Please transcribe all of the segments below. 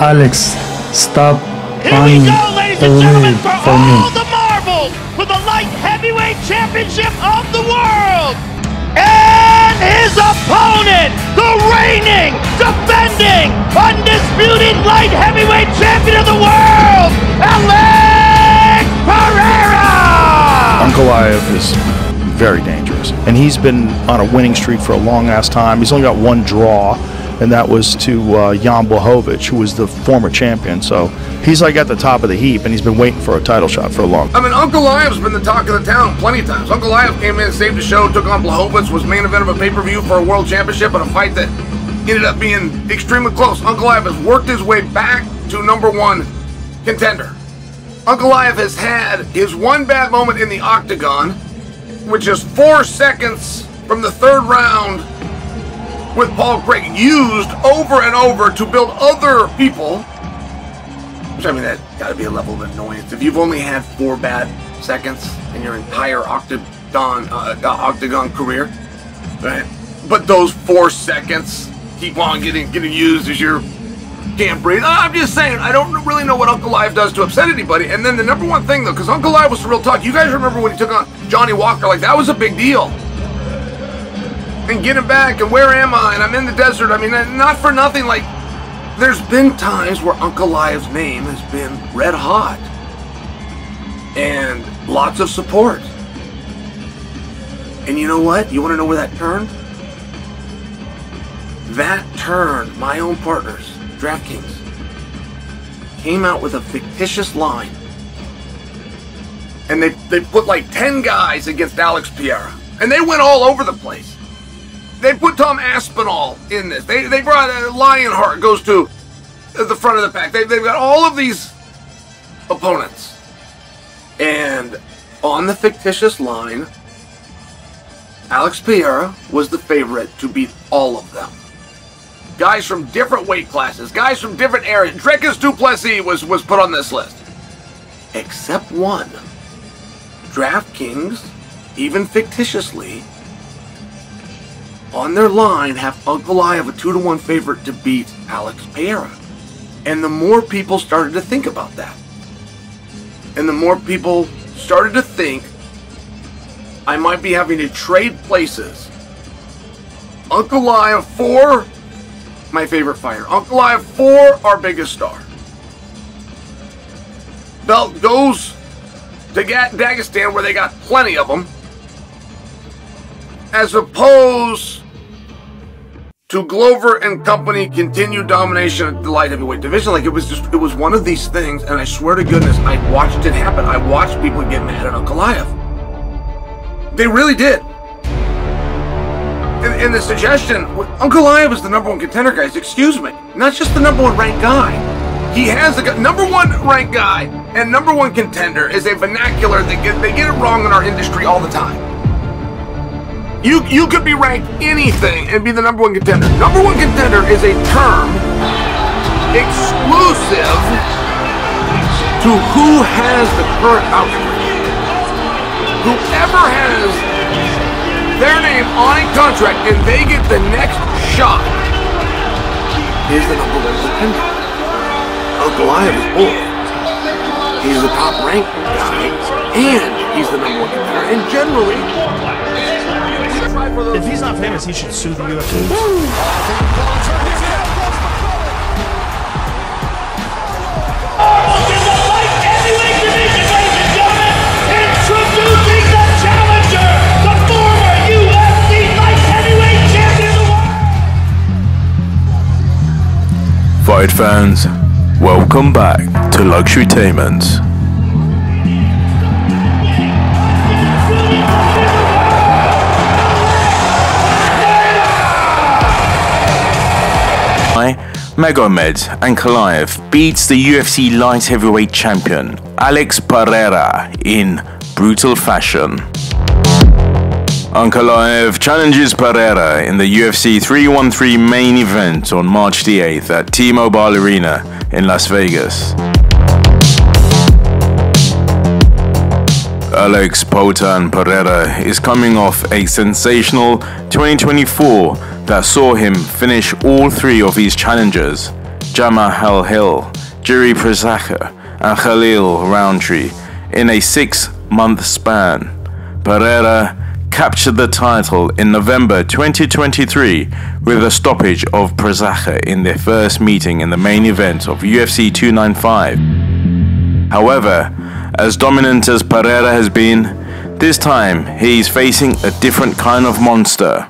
Alex, stop Here we go, ladies and gentlemen, for all me. the marbles for the light heavyweight championship of the world. And his opponent, the reigning, defending, undisputed light heavyweight champion of the world, Alex Pereira! Ankalaev is very dangerous, and he's been on a winning streak for a long-ass time. He's only got one draw, and that was to Jan Blachowicz, who was the former champion. So he's like at the top of the heap, and he's been waiting for a title shot for a long time. I mean, Ankalaev's been the talk of the town plenty of times. Ankalaev came in, saved the show, took on Blachowicz, was main event of a pay-per-view for a world championship, and a fight that ended up being extremely close. Ankalaev has worked his way back to #1 contender. Ankalaev has had his one bad moment in the octagon, which is 4 seconds from the 3rd round with Paul Craig, used over and over to build other people. Which, I mean, that's got to be a level of annoyance. If you've only had 4 bad seconds in your entire octagon career, right? But those 4 seconds keep on getting used as your can't breathe. I'm just saying, I don't really know what Ankalaev does to upset anybody. And then the #1 thing, though, because Ankalaev was the real talk. You guys remember when he took on Johnny Walker? Like, that was a big deal. And getting back, and where am I? And I'm in the desert. I mean, not for nothing. Like, there's been times where Ankalaev's name has been red hot. And lots of support. And you know what? You want to know where that turned? That turned my own partners, DraftKings, came out with a fictitious line, and they put like 10 guys against Alex Pereira, and they went all over the place. They put Tom Aspinall in this. They brought Lionheart goes to the front of the pack. They've got all of these opponents, and on the fictitious line, Alex Pereira was the favorite to beat all of them. Guys from different weight classes, guys from different areas. Dricus du Plessis was put on this list. Except one. DraftKings, even fictitiously, on their line have Ankalaev a 2-to-1 favorite to beat Alex Pereira. And the more people started to think about that, and the more people started to think, I might be having to trade places. Ankalaev for my favorite fighter. Ankalaev for our biggest star. Belt goes to Dagestan, where they got plenty of them, as opposed to Glover and company continued domination of the light heavyweight division. Like, it was one of these things, and I swear to goodness, I watched it happen. I watched people get mad at Ankalaev. They really did. And the suggestion, Ankalaev is the #1 contender, guys. Excuse me. Not just the #1 ranked guy. He has the #1 ranked guy and #1 contender is a vernacular that they get it wrong in our industry all the time. You could be ranked anything and be the #1 contender. #1 contender is a term exclusive to who has the current outcome. Whoever has their name on a contract and they get the next shot is the #1 contender. Ankalaev is both. He's the top ranked guy and he's the #1 contender. And generally, if he's not famous, he should sue the UFC. Fight fans, welcome back to Luxurytainment. Magomed Ankalaev beats the UFC light heavyweight champion Alex Pereira in brutal fashion. Ankalaev challenges Pereira in the UFC 313 main event on March the 8th at T-Mobile Arena in Las Vegas. Alex Poatan Pereira is coming off a sensational 2024 that saw him finish all 3 of his challengers Jamahal Hill, Jiri Prochaska, and Khalil Roundtree in a 6-month span. Pereira captured the title in November 2023 with a stoppage of Prochaska in their first meeting in the main event of UFC 295. However, as dominant as Pereira has been, this time he's facing a different kind of monster.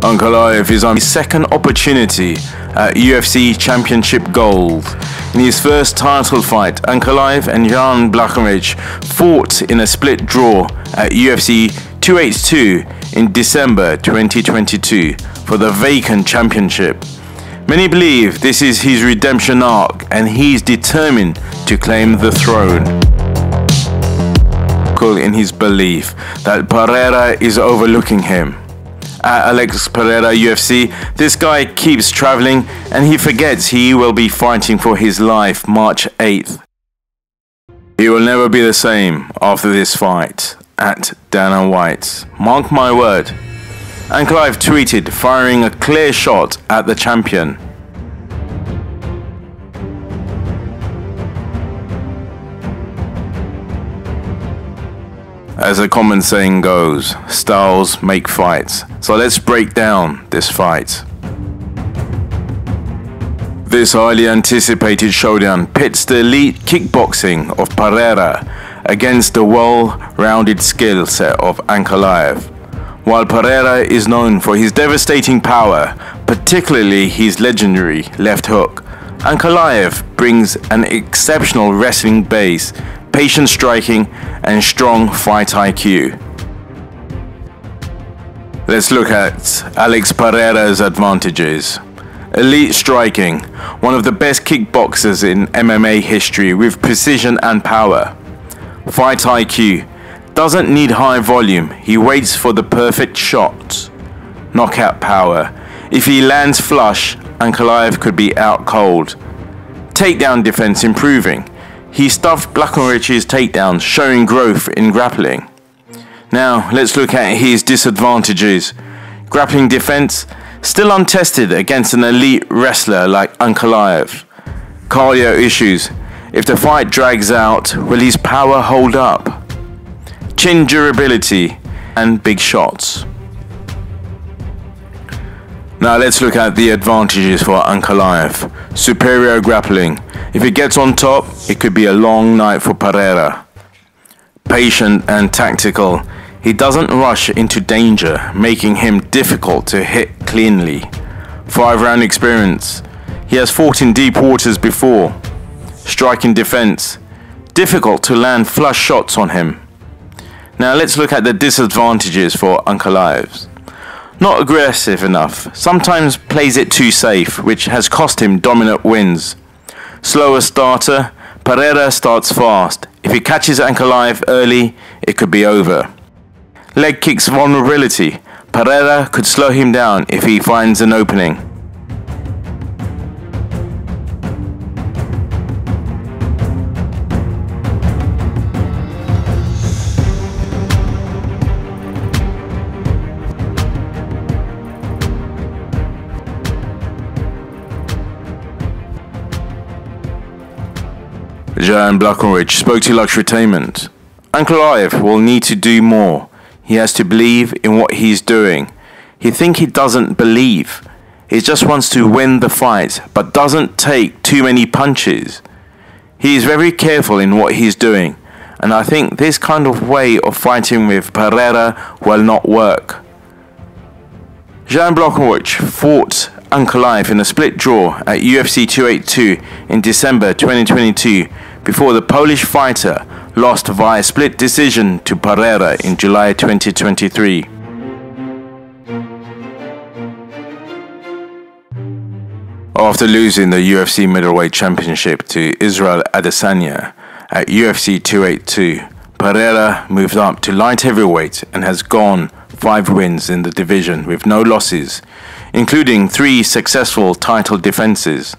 Ankalaev is on his second opportunity at UFC Championship Gold. In his first title fight, Ankalaev and Jan Blachowicz fought in a split draw at UFC 282 in December 2022 for the vacant championship. Many believe this is his redemption arc and he's determined to claim the throne. In his belief that Pereira is overlooking him. At Alex Pereira UFC, this guy keeps traveling and he forgets he will be fighting for his life March 8th. He will never be the same after this fight at Dana White. Mark my word. Ankalaev tweeted, firing a clear shot at the champion. As a common saying goes, styles make fights. So let's break down this fight. This highly anticipated showdown pits the elite kickboxing of Pereira against the well-rounded skill set of Ankalaev. While Pereira is known for his devastating power, particularly his legendary left hook, Ankalaev brings an exceptional wrestling base, patient striking, and strong fight IQ. Let's look at Alex Pereira's advantages. Elite striking, one of the best kickboxers in MMA history with precision and power. Fight IQ, doesn't need high volume, he waits for the perfect shot. Knockout power, if he lands flush, Ankalaev could be out cold. Takedown defense improving. He stuffed Blachowicz's takedowns, showing growth in grappling. Now, let's look at his disadvantages. Grappling defense, still untested against an elite wrestler like Ankalaev. Cardio issues, if the fight drags out, will his power hold up? Chin durability, and big shots. Now let's look at the advantages for Ankalaev. Superior grappling. If he gets on top, it could be a long night for Pereira. Patient and tactical. He doesn't rush into danger, making him difficult to hit cleanly. 5-round experience. He has fought in deep waters before. Striking defense. Difficult to land flush shots on him. Now let's look at the disadvantages for Ankalaev. Not aggressive enough, sometimes plays it too safe, which has cost him dominant wins. Slower starter, Pereira starts fast. If he catches Ankalaev early, it could be over. Leg kicks vulnerability, Pereira could slow him down if he finds an opening. Jan Blachowicz spoke to Luxurytainment. Ankalaev will need to do more. He has to believe in what he's doing. He thinks he doesn't believe. He just wants to win the fight, but doesn't take too many punches. He is very careful in what he's doing, and I think this kind of way of fighting with Pereira will not work. Jan Blachowicz fought Ankalaev in a split draw at UFC 282 in December 2022 before the Polish fighter lost via split decision to Pereira in July 2023. After losing the UFC middleweight championship to Israel Adesanya at UFC 282, Pereira moved up to light heavyweight and has gone 5 wins in the division with no losses, including 3 successful title defenses.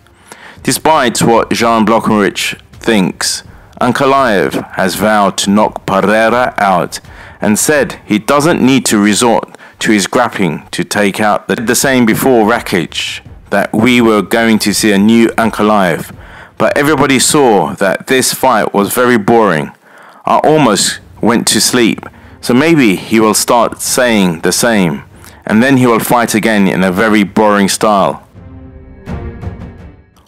Despite what Jan Blachowicz thinks, Ankalaev has vowed to knock Pereira out and said he doesn't need to resort to his grappling to take out the same before Rakic. that we were going to see a new Ankalaev, but everybody saw that this fight was very boring. I almost went to sleep, so maybe he will start saying the same, and then he will fight again in a very boring style.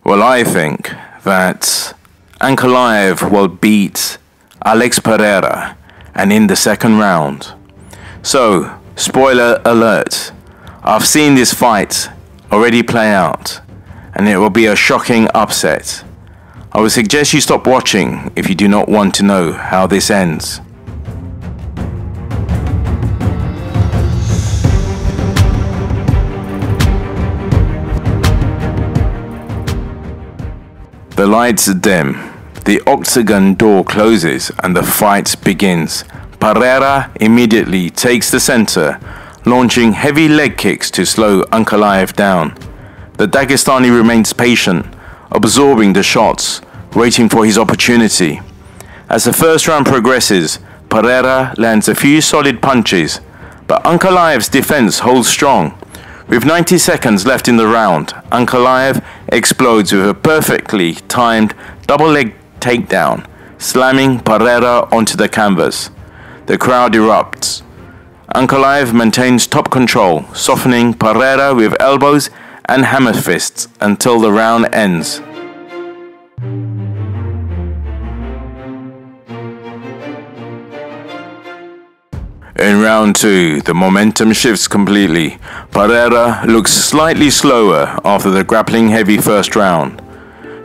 Well, I think that Ankalaev will beat Alex Pereira, and in the second round. So, spoiler alert, I've seen this fight already play out, and it will be a shocking upset. I would suggest you stop watching if you do not want to know how this ends. The lights dim, the octagon door closes, and the fight begins. Pereira immediately takes the center, launching heavy leg kicks to slow Ankalaev down. The Dagestani remains patient, absorbing the shots, waiting for his opportunity. As the first round progresses, Pereira lands a few solid punches, but Ankalaev's defense holds strong. With 90 seconds left in the round, Ankalaev explodes with a perfectly timed double-leg takedown, slamming Pereira onto the canvas. The crowd erupts. Ankalaev maintains top control, softening Pereira with elbows and hammer fists until the round ends. In round 2, the momentum shifts completely. Pereira looks slightly slower after the grappling heavy first round.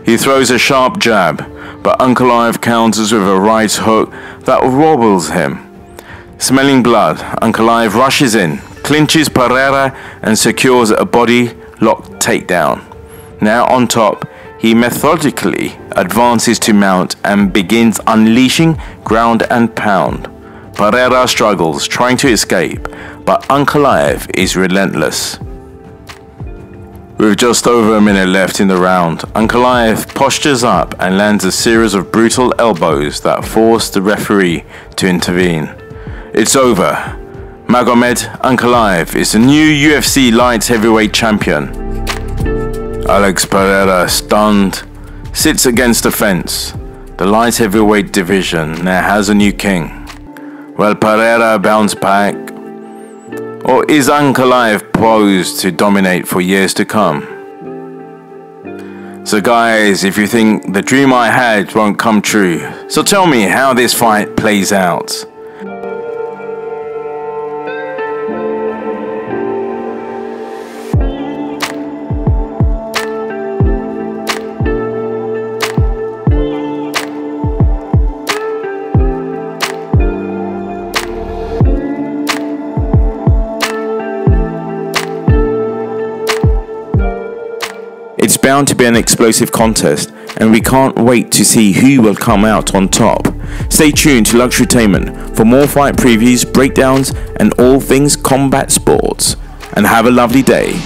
He throws a sharp jab, but Ankalaev counters with a right hook that wobbles him. Smelling blood, Ankalaev rushes in, clinches Pereira and secures a body lock takedown. Now on top, he methodically advances to mount and begins unleashing ground and pound. Pereira struggles, trying to escape, but Ankalaev is relentless. With just over a minute left in the round, Ankalaev postures up and lands a series of brutal elbows that force the referee to intervene. It's over. Magomed Ankalaev is the new UFC light heavyweight champion. Alex Pereira, stunned, sits against the fence. The light heavyweight division now has a new king. Will Pereira bounce back? Or is Ankalaev poised to dominate for years to come? So guys, if you think the dream I had won't come true, so tell me how this fight plays out. It's bound to be an explosive contest, and we can't wait to see who will come out on top. Stay tuned to Luxurytainment for more fight previews, breakdowns, and all things combat sports. And have a lovely day.